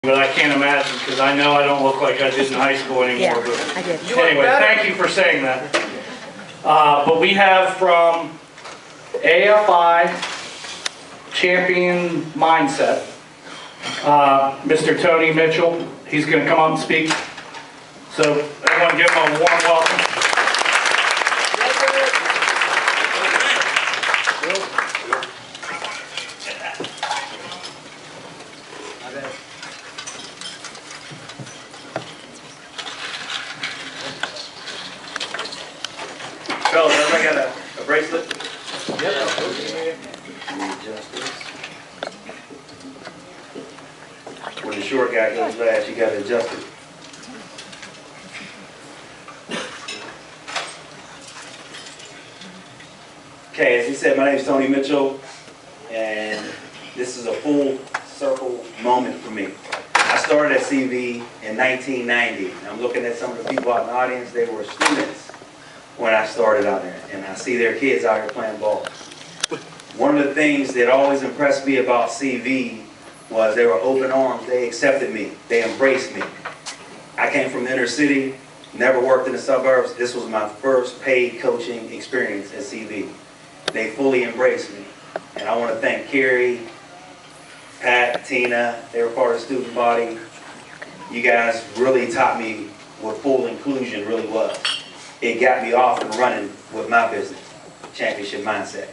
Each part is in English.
But I can't imagine, because I know I don't look like I did in high school anymore. Yeah, but I did. Anyway, thank you for saying that. But we have from AFI Champion Mindset, Mr. Tony Mitchell. He's going to come up and speak. So everyone give him a warm welcome. Fellas, everybody got a bracelet? Yep. When the short guy goes fast, you got to adjust it. Okay, as he said, my name is Tony Mitchell, and this is a full circle moment for me. I started at CV in 1990. I'm looking at some of the people out in the audience. They were students when I started out there, and I see their kids out here playing ball. One of the things that always impressed me about CV was they were open arms. They accepted me. They embraced me. I came from the inner city, never worked in the suburbs. This was my first paid coaching experience at CV. They fully embraced me. And I want to thank Carrie, Pat, Tina. They were part of the student body. You guys really taught me what full inclusion really was. It got me off and running with my business, Championship Mindset.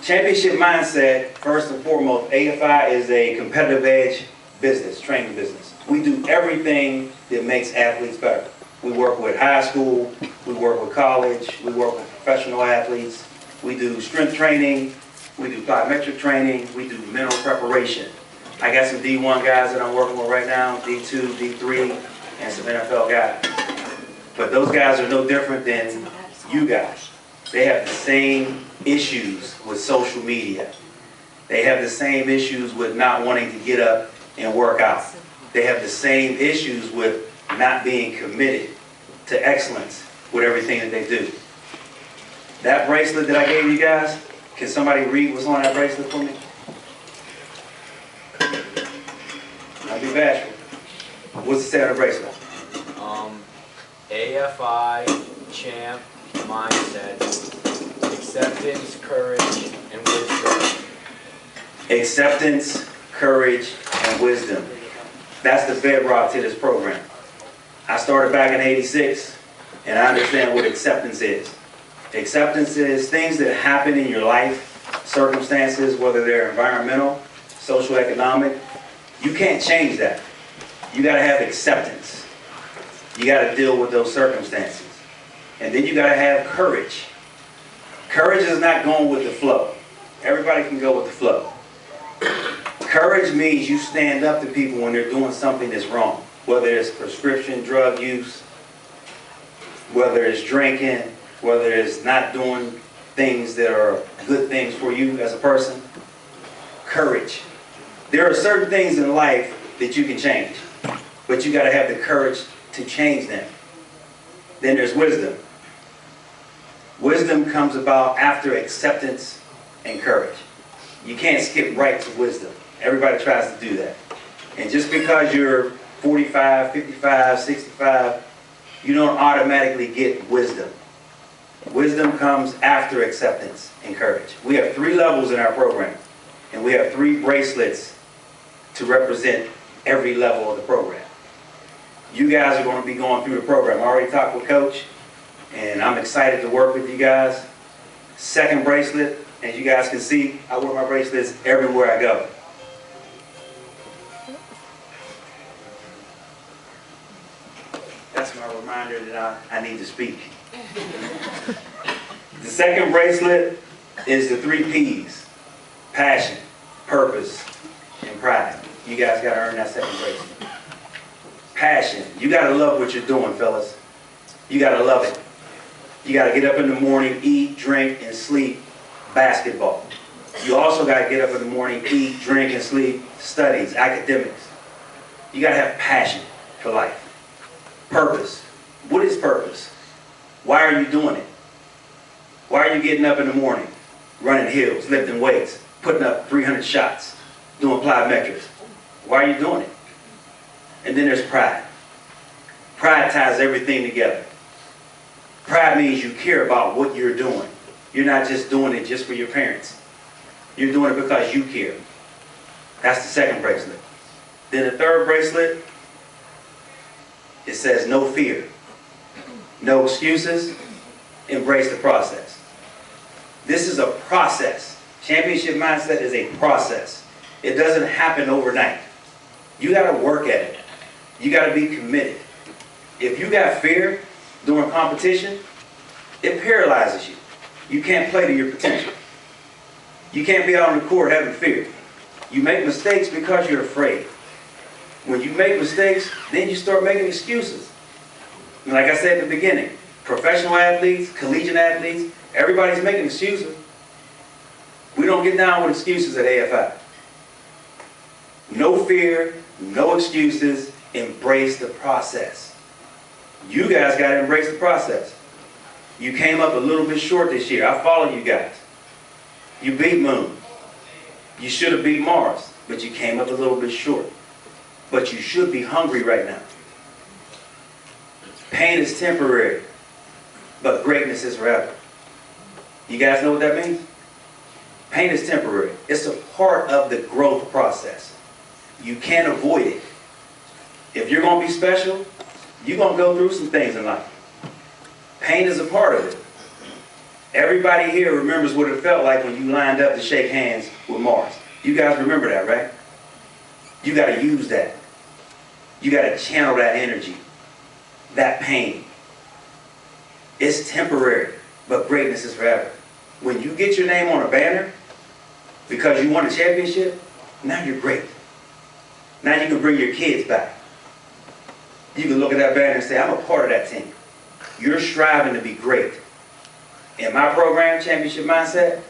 Championship Mindset, first and foremost, AFI is a competitive edge business, training business. We do everything that makes athletes better. We work with high school, we work with college, we work with professional athletes, we do strength training, we do plyometric training, we do mental preparation. I got some D1 guys that I'm working with right now, D2, D3, and some NFL guys. But those guys are no different than you guys. They have the same issues with social media. They have the same issues with not wanting to get up and work out. They have the same issues with not being committed to excellence with everything that they do. That bracelet that I gave you guys, can somebody read what's on that bracelet for me? I'll be bashful. What's it say on the bracelet? AFI, champ, mindset, acceptance, courage, and wisdom. Acceptance, courage, and wisdom. That's the bedrock to this program. I started back in '86, and I understand what acceptance is. Acceptance is things that happen in your life, circumstances, whether they're environmental, social, economic. You can't change that. You got to have acceptance. You got to deal with those circumstances. And then you got to have courage. Courage is not going with the flow. Everybody can go with the flow. Courage means you stand up to people when they're doing something that's wrong. Whether it's prescription drug use, whether it's drinking, whether it's not doing things that are good things for you as a person. Courage. There are certain things in life that you can change, but you got to have the courage to change them. Then there's wisdom. Wisdom comes about after acceptance and courage. You can't skip right to wisdom. Everybody tries to do that. And just because you're 45, 55, 65, you don't automatically get wisdom. Wisdom comes after acceptance and courage. We have 3 levels in our program, and we have 3 bracelets to represent every level of the program. You guys are going to be going through the program. I already talked with Coach, and I'm excited to work with you guys. Second bracelet, as you guys can see, I wear my bracelets everywhere I go. That's my reminder that I need to speak. The second bracelet is the 3 P's. Passion, purpose, and pride. You guys got to earn that second bracelet. Passion. You got to love what you're doing, fellas. You got to love it. You got to get up in the morning, eat, drink, and sleep basketball. You also got to get up in the morning, eat, drink, and sleep studies, academics. You got to have passion for life. Purpose. What is purpose? Why are you doing it? Why are you getting up in the morning, running hills, lifting weights, putting up 300 shots, doing plyometrics? Why are you doing it? And then there's pride. Pride ties everything together. Pride means you care about what you're doing. You're not just doing it just for your parents. You're doing it because you care. That's the second bracelet. Then the third bracelet, it says no fear, no excuses, embrace the process. This is a process. Championship mindset is a process. It doesn't happen overnight. You got to work at it. You got to be committed. If you got fear during competition, it paralyzes you. You can't play to your potential. You can't be out on the court having fear. You make mistakes because you're afraid. When you make mistakes, then you start making excuses. And like I said at the beginning, professional athletes, collegiate athletes, everybody's making excuses. We don't get down with excuses at AFI. No fear, no excuses, embrace the process. You guys got to embrace the process. You came up a little bit short this year. I follow you guys. You beat Moon. You should have beat Mars, but you came up a little bit short. But you should be hungry right now. Pain is temporary, but greatness is forever. You guys know what that means? Pain is temporary. It's a part of the growth process. You can't avoid it. If you're going to be special, you're going to go through some things in life. Pain is a part of it. Everybody here remembers what it felt like when you lined up to shake hands with Mars. You guys remember that, right? You got to use that. You got to channel that energy, that pain. It's temporary, but greatness is forever. When you get your name on a banner because you won a championship, now you're great. Now you can bring your kids back. You can look at that banner and say, I'm a part of that team. You're striving to be great. In my program, Championship Mindset,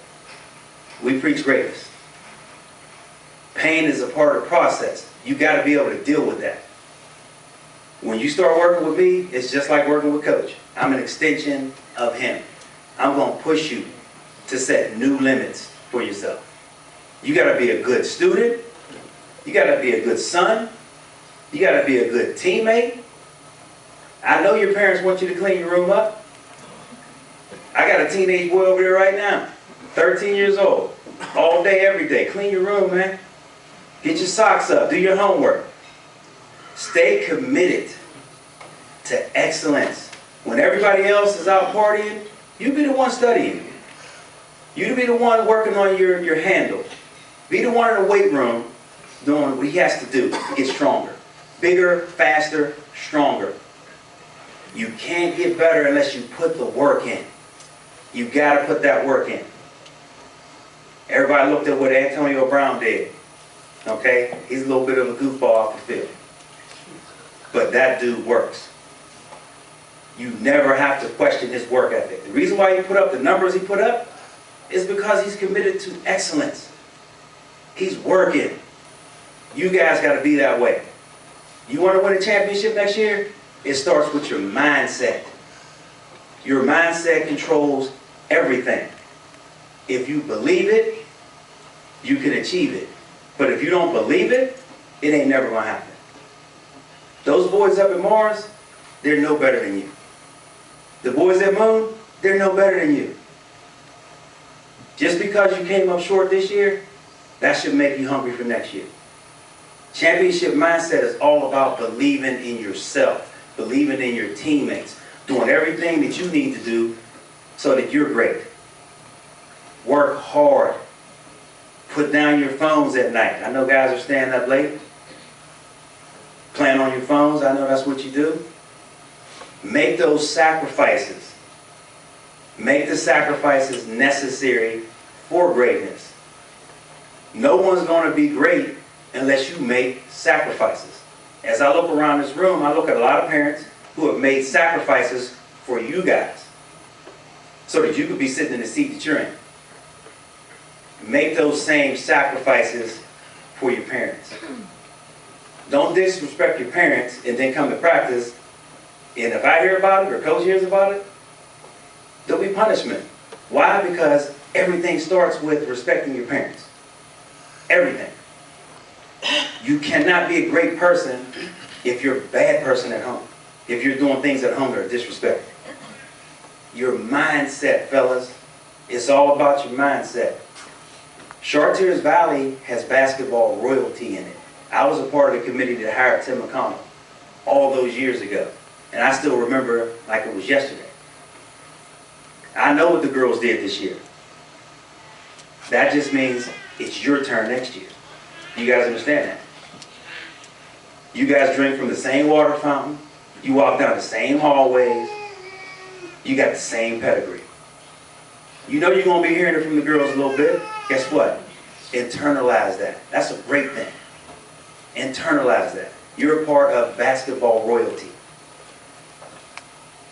we preach greatness. Pain is a part of the process. You got to be able to deal with that. When you start working with me, it's just like working with Coach. I'm an extension of him. I'm going to push you to set new limits for yourself. You got to be a good student. You got to be a good son. You got to be a good teammate. I know your parents want you to clean your room up. I got a teenage boy over there right now, 13 years old. All day, every day. Clean your room, man. Get your socks up. Do your homework. Stay committed to excellence. When everybody else is out partying, you be the one studying. You be the one working on your handle. Be the one in the weight room doing what he has to do to get stronger. Bigger, faster, stronger. You can't get better unless you put the work in. You got to put that work in. Everybody looked at what Antonio Brown did. Okay? He's a little bit of a goofball off the field. But that dude works. You never have to question his work ethic. The reason why he put up the numbers he put up is because he's committed to excellence. He's working. You guys got to be that way. You want to win a championship next year? It starts with your mindset. Your mindset controls everything. If you believe it, you can achieve it. But if you don't believe it, it ain't never going to happen. Those boys up at Mars, they're no better than you. The boys at Moon, they're no better than you. Just because you came up short this year, that should make you hungry for next year. Championship mindset is all about believing in yourself, believing in your teammates, doing everything that you need to do so that you're great. Work hard. Put down your phones at night. I know guys are staying up late, playing on your phones. I know that's what you do. Make those sacrifices. Make the sacrifices necessary for greatness. No one's going to be great unless you make sacrifices. As I look around this room, I look at a lot of parents who have made sacrifices for you guys so that you could be sitting in the seat that you're in. Make those same sacrifices for your parents. Don't disrespect your parents and then come to practice, and if I hear about it or Coach hears about it, there'll be punishment. Why? Because everything starts with respecting your parents. Everything. You cannot be a great person if you're a bad person at home. If you're doing things at home that are disrespectful. Your mindset, fellas. It's all about your mindset. Chartiers Valley has basketball royalty in it. I was a part of the committee that hired Tim McConnell all those years ago. And I still remember like it was yesterday. I know what the girls did this year. That just means it's your turn next year. You guys understand that? You guys drink from the same water fountain. You walk down the same hallways. You got the same pedigree. You know you're going to be hearing it from the girls a little bit. Guess what? Internalize that. That's a great thing. Internalize that. You're a part of basketball royalty.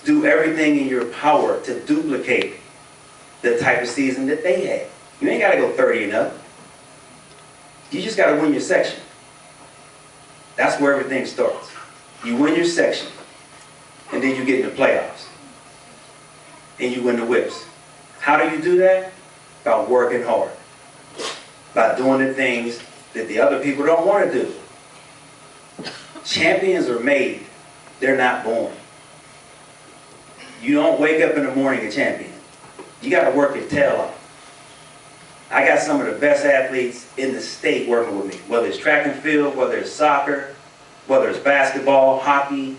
Do everything in your power to duplicate the type of season that they had. You ain't got to go 30 and up. You just got to win your section. That's where everything starts. You win your section, and then you get in the playoffs. And you win the whips. How do you do that? By working hard. By doing the things that the other people don't want to do. Champions are made. They're not born. You don't wake up in the morning a champion. You got to work your tail off. I got some of the best athletes in the state working with me. Whether it's track and field, whether it's soccer, whether it's basketball, hockey,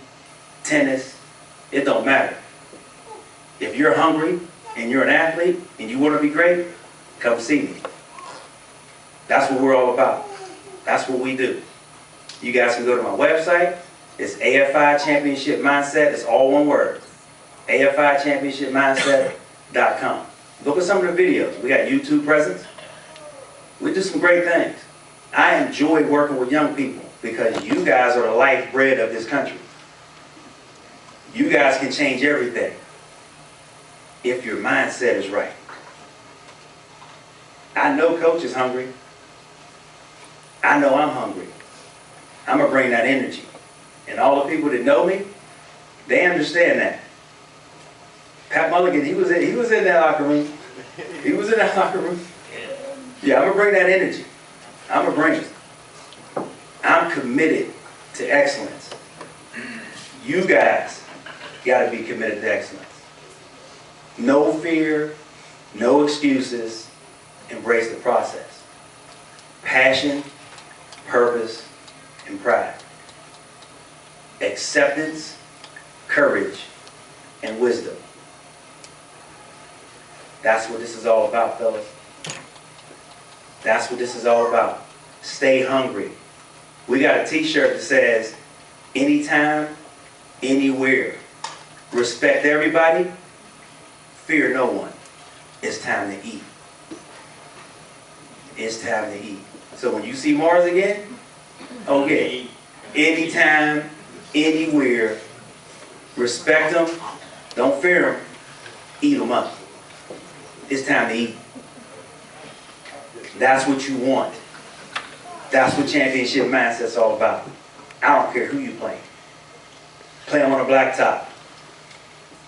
tennis, it don't matter. If you're hungry and you're an athlete and you want to be great, come see me. That's what we're all about. That's what we do. You guys can go to my website. It's AFI Championship Mindset. It's all one word. AFIChampionshipMindset.com. Look at some of the videos. We got YouTube presence. We do some great things. I enjoy working with young people because you guys are the lifeblood of this country. You guys can change everything if your mindset is right. I know Coach is hungry. I know I'm hungry. I'm going to bring that energy. And all the people that know me, they understand that. Pat Mulligan, he was in that locker room. He was in that locker room. Yeah, I'm going to bring that energy. I'm going to bring it. I'm committed to excellence. You guys got to be committed to excellence. No fear, no excuses. Embrace the process. Passion, purpose, and pride. Acceptance, courage, and wisdom. That's what this is all about, fellas. That's what this is all about. Stay hungry. We got a t-shirt that says, anytime, anywhere. Respect everybody. Fear no one. It's time to eat. It's time to eat. So when you see Mars again, okay. Anytime, anywhere. Respect them. Don't fear them. Eat them up. It's time to eat. That's what you want. That's what championship mindset's all about. I don't care who you play. Play them on a blacktop.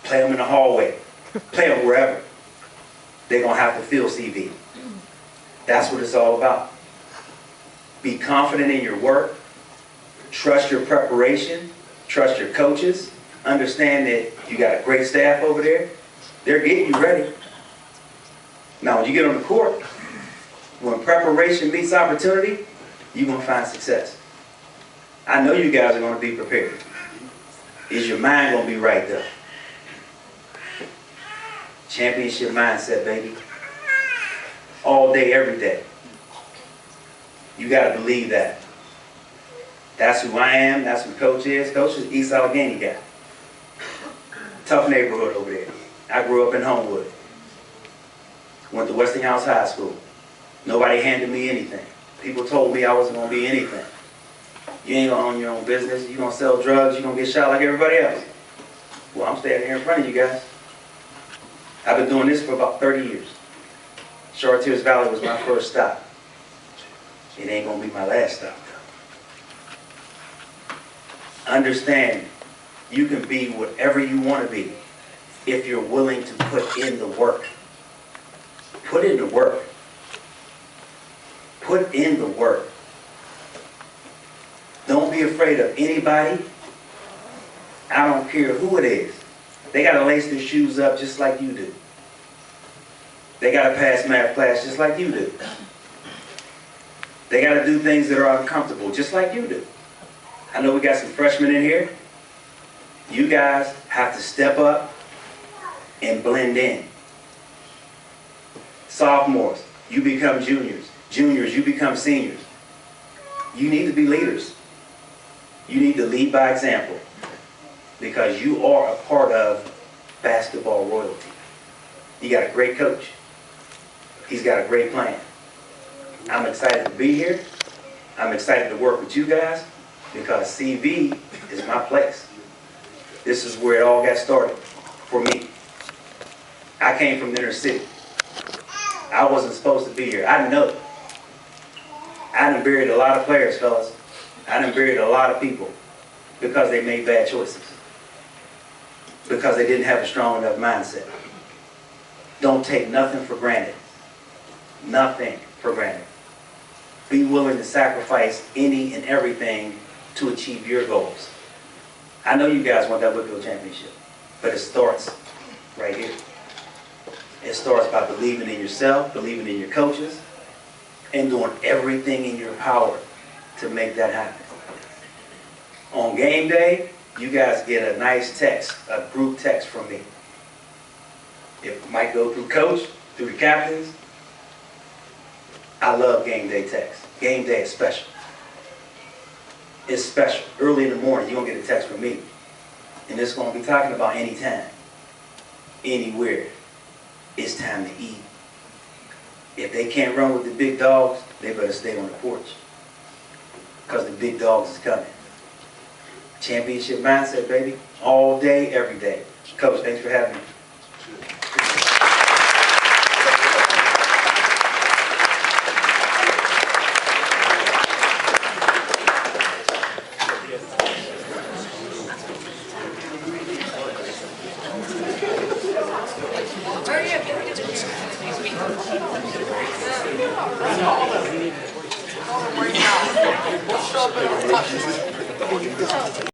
Play them in the hallway. Play them wherever. They're going to have to feel CV. That's what it's all about. Be confident in your work. Trust your preparation. Trust your coaches. Understand that you got a great staff over there. They're getting you ready. Now, when you get on the court, when preparation meets opportunity, you're going to find success. I know you guys are going to be prepared. Is your mind going to be right, though? Championship mindset, baby. All day, every day. You got to believe that. That's who I am. That's who Coach is. Coach is East Allegheny guy. Tough neighborhood over there. I grew up in Homewood. Went to Westinghouse High School. Nobody handed me anything. People told me I wasn't going to be anything. You ain't going to own your own business. You're going to sell drugs. You're going to get shot like everybody else. Well, I'm standing here in front of you guys. I've been doing this for about 30 years. Chartiers Valley was my first stop. It ain't going to be my last stop, though. Understand, you can be whatever you want to be if you're willing to put in the work. Put in the work. Put in the work. be afraid of anybody. I don't care who it is. They got to lace their shoes up just like you do. They got to pass math class just like you do. They got to do things that are uncomfortable just like you do. I know we got some freshmen in here. You guys have to step up and blend in. Sophomores, you become juniors. Juniors, you become seniors. You need to be leaders. You need to lead by example because you are a part of basketball royalty. You got a great coach. He's got a great plan. I'm excited to be here. I'm excited to work with you guys because CV is my place. This is where it all got started for me. I came from the inner city. I wasn't supposed to be here. I know. I done buried a lot of players, fellas. I done buried a lot of people because they made bad choices. Because they didn't have a strong enough mindset. Don't take nothing for granted. Nothing for granted. Be willing to sacrifice any and everything to achieve your goals. I know you guys want that Whitfield championship, but it starts right here. It starts by believing in yourself, believing in your coaches, and doing everything in your power to make that happen. On game day, you guys get a nice text, a group text from me. It might go through coach, through the captains. I love game day text. Game day is special. It's special. Early in the morning, you're going to get a text from me. And it's going to be talking about anytime, anywhere. It's time to eat. If they can't run with the big dogs, they better stay on the porch. Because the big dogs is coming. Championship mindset, baby. All day, every day. Coach, thanks for having me.